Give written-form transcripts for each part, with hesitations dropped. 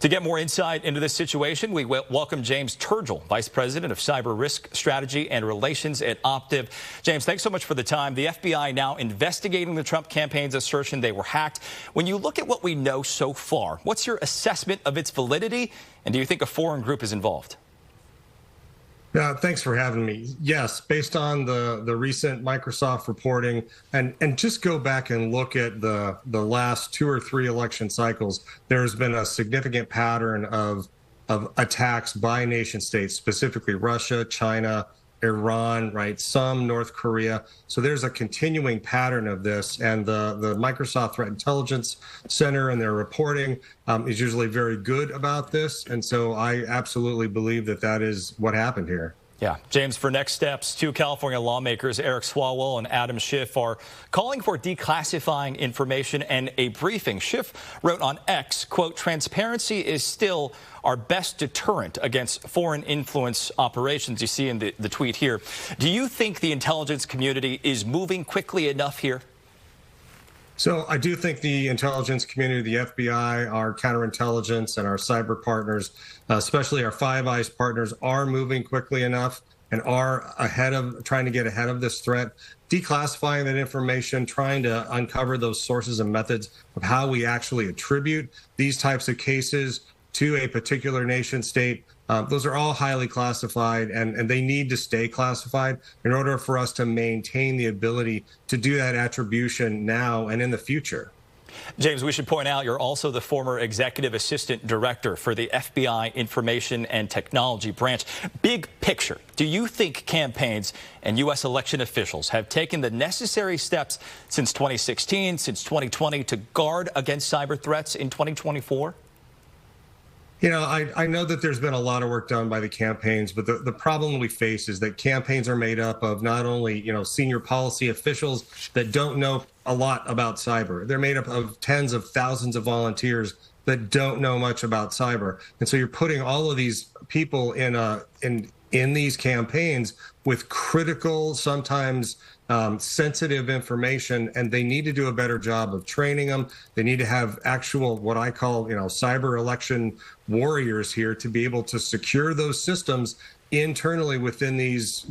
To get more insight into this situation, we welcome James Turgal, Vice President of Cyber Risk Strategy and Relations at Optiv. James, thanks so much for the time. The FBI now investigating the Trump campaign's assertion they were hacked. When you look at what we know so far, what's your assessment of its validity? And do you think a foreign group is involved? Thanks for having me. Yes, based on the recent Microsoft reporting, and just go back and look at the last 2 or 3 election cycles, there's been a significant pattern of attacks by nation states, specifically Russia, China, Iran, right? Some North Korea. So there's a continuing pattern of this, and the Microsoft Threat Intelligence Center and their reporting is usually very good about this. And so I absolutely believe that that is what happened here. Yeah. James, for next steps, 2 California lawmakers, Eric Swalwell and Adam Schiff, are calling for declassifying information and a briefing. Schiff wrote on X, quote, "Transparency is still our best deterrent against foreign influence operations." You see in the tweet here. Do you think the intelligence community is moving quickly enough here? So I do think the intelligence community, the FBI, our counterintelligence, and our cyber partners, especially our Five Eyes partners, are moving quickly enough and are trying to get ahead of this threat, declassifying that information, trying to uncover those sources and methods of how we actually attribute these types of cases to a particular nation state. Those are all highly classified, and they need to stay classified in order for us to maintain the ability to do that attribution now and in the future. James, we should point out you're also the former executive assistant director for the FBI Information and Technology Branch. Big picture, do you think campaigns and U.S. election officials have taken the necessary steps since 2016, since 2020 to guard against cyber threats in 2024? You know, I know that there's been a lot of work done by the campaigns, but the problem we face is that campaigns are made up of not only, senior policy officials that don't know a lot about cyber. They're made up of tens of thousands of volunteers that don't know much about cyber. And so you're putting all of these people in these campaigns with critical, sometimes sensitive information, and they need to do a better job of training them. They need to have actual, what I call, cyber election warriors here to be able to secure those systems internally within these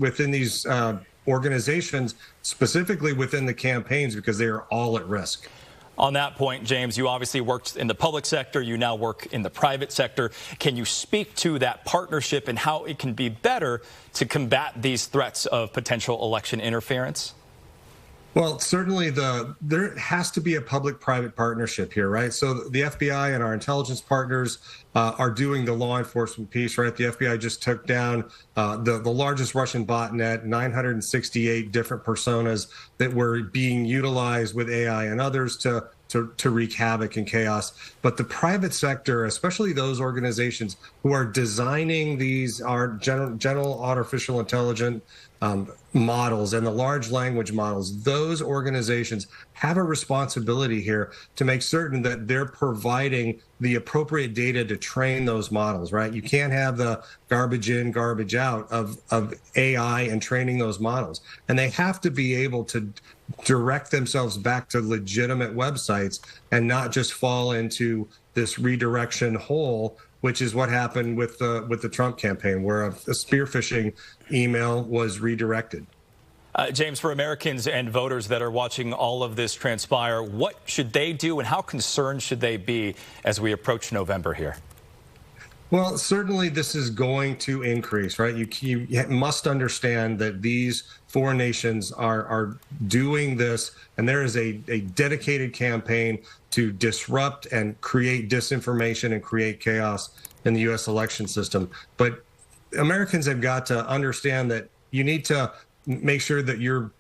organizations, specifically within the campaigns, because they are all at risk. On that point, James, you obviously worked in the public sector. You now work in the private sector. Can you speak to that partnership and how it can be better to combat these threats of potential election interference? Well, certainly there has to be a public-private partnership here, right? So the FBI and our intelligence partners are doing the law enforcement piece, right? The FBI just took down the largest Russian botnet, 968 different personas that were being utilized with AI and others to wreak havoc and chaos. But the private sector, especially those organizations who are designing these general artificial intelligence models and the large language models, those organizations have a responsibility here to make certain that they're providing the appropriate data to train those models, right? You can't have the garbage in, garbage out of AI and training those models. And they have to be able to direct themselves back to legitimate websites and not just fall into this redirection hole, which is what happened with the Trump campaign, where a spear phishing email was redirected. James, for Americans and voters that are watching all of this transpire, what should they do and how concerned should they be as we approach November here? Well, certainly this is going to increase, right? You must understand that these foreign nations are doing this, and there is a dedicated campaign to disrupt and create disinformation and create chaos in the U.S. election system. But Americans have got to understand that you need to make sure that you're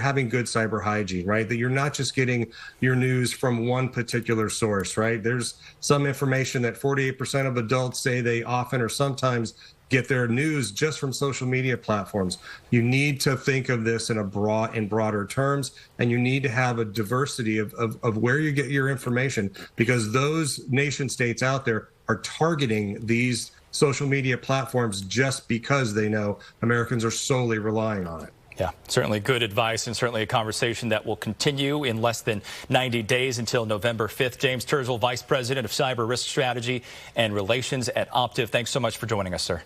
having good cyber hygiene, right? That you're not just getting your news from one particular source, right? There's some information that 48% of adults say they often or sometimes get their news just from social media platforms. You need to think of this in broader terms, and you need to have a diversity of where you get your information, because those nation states out there are targeting these social media platforms just because they know Americans are solely relying on it. Yeah, certainly good advice and certainly a conversation that will continue in less than 90 days until November 5th. James Turgal, Vice President of Cyber Risk Strategy and Relations at Optiv. Thanks so much for joining us, sir.